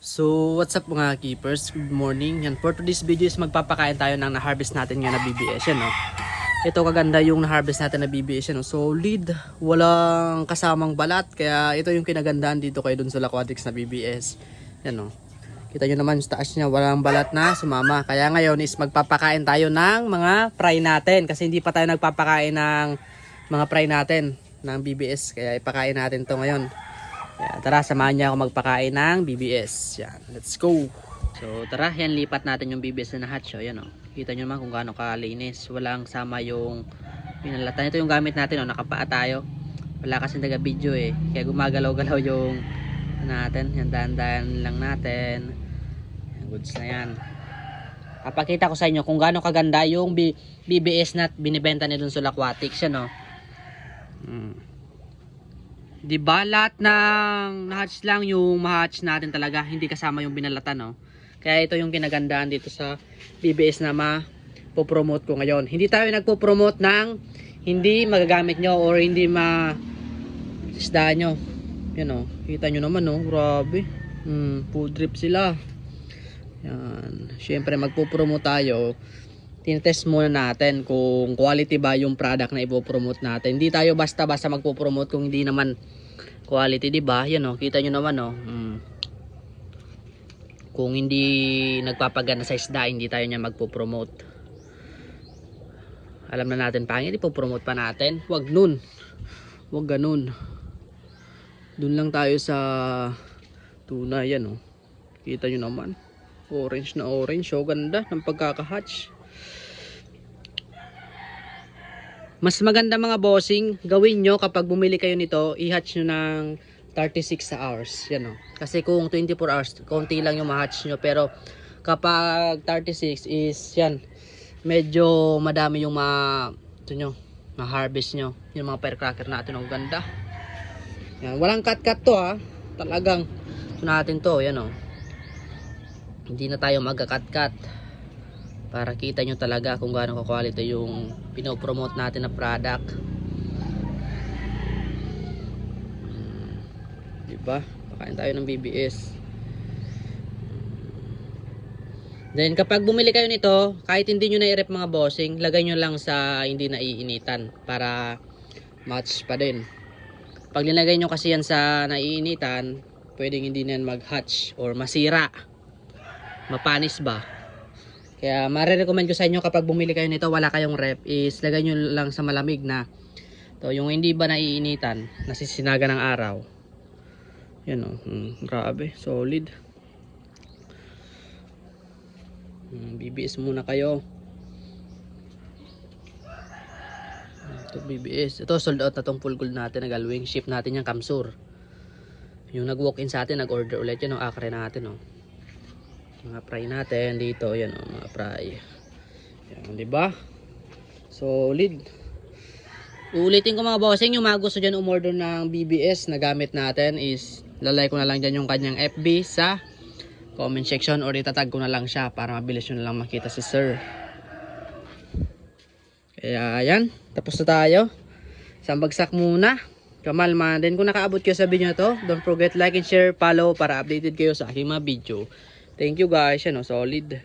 So, what's up mga keepers? Good morning. Yan, for today's video is magpapakain tayo ng na-harvest natin ngayon na BBS. Yan, no? Ito kaganda yung na-harvest natin na BBS. Yan, no? Solid. Walang kasamang balat. Kaya ito yung kinagandaan dito kayo dun sa Aquatics na BBS. Yan, no? Kita nyo naman sa taas niya. Walang balat na sumama. Kaya ngayon is magpapakain tayo ng mga fry natin. Kasi hindi pa tayo nagpapakain ng mga fry natin ng BBS. Kaya ipakain natin to ngayon. Yan, tara, samahan niya ako magpakain ng BBS. Yan, let's go. So tara, yan, lipat natin yung BBS na hatch. Yan, oh. Kita nyo naman kung gaano kalinis. Walang sama yung pinalatan. Ito yung gamit natin, oh. Nakapaa tayo. Wala kasi taga video eh. Kaya gumagalaw-galaw yung natin. Yan, dahan-dahan lang natin. Yan, goods na yan. Papakita ko sa inyo kung gaano kaganda yung BBS na binibenta ni dun sa Aquatics. Yan, oh. Di ba lahat ng na-hatch lang yung ma-hatch natin talaga, hindi kasama yung binalatan, no? Kaya ito yung kinagandaan dito sa BBS na ma-promote ko ngayon. Hindi tayo nagpo-promote ng hindi magagamit nyo or hindi ma-isda nyo. Yan, o. Kita nyo naman, no? Grabe. Full drip sila. Yan. Siyempre magpo-promote tayo. Tinetest muna natin kung quality ba yung product na ipo-promote natin. Hindi tayo basta-basta magpo-promote kung hindi naman quality, di ba? Yan, oh, kita nyo naman, oh. Kung hindi nagpapagana sa isda, hindi tayo niya magpo-promote. Alam na natin pangit, ipo-promote pa natin. Wag nun. Wag ganun. Dun lang tayo sa tuna, yan, oh. Kita nyo naman. Orange na orange. So ganda ng pagkakahatch. Mas maganda mga bossing, gawin nyo kapag bumili kayo nito, i-hatch nyo ng 36 hours. Yan, o. Kasi kung 24 hours, konti lang yung ma-hatch nyo. Pero kapag 36 is, yan, medyo madami yung ma-harvest nyo. Yung mga firecracker natin, ang ganda. Yan, walang cut-cut to, ha. Talagang, ito natin to, yan, o. Hindi na tayo magka-cut-cut. Para kita nyo talaga kung gaano ka-quality yung pinopromote natin na product. Diba? Pakain tayo ng BBS. Then kapag bumili kayo nito, kahit hindi nyo na-i-rep mga bossing, lagay nyo lang sa hindi naiinitan para match pa din. Pag nilagay nyo kasi yan sa naiinitan, pwedeng hindi na yan mag-hatch or masira. Mapanis ba? Kaya marirecommend ko sa inyo kapag bumili kayo nito, wala kayong rep, is lagay nyo lang sa malamig na to, yung hindi ba naiinitan, nasisinaga ng araw. Yan, o. Grabe, solid. BBS muna kayo. Ito BBS. Ito sold out na tong full gold natin na galwing. Ship natin yung Kamsur. Yung nag-walk-in sa atin, nag-order ulit yun, ang akre natin, o. Mga fry natin dito, yan, oh, mga fry. Yan, di ba? Solid. Uulitin ko mga bossing, yung mga gusto diyan umorder ng BBS na gamit natin is lalay ko na lang diyan yung kanyang FB sa comment section or itatag ko na lang siya para mabilis nyo na lang makita si sir. Kaya ayan, tapos na tayo. Sambagsak muna. Kamalma. Then kung nakaabot kayo sa video na to, don't forget like and share, follow para updated kayo sa aking mga video. Thank you guys, yan, oh, solid.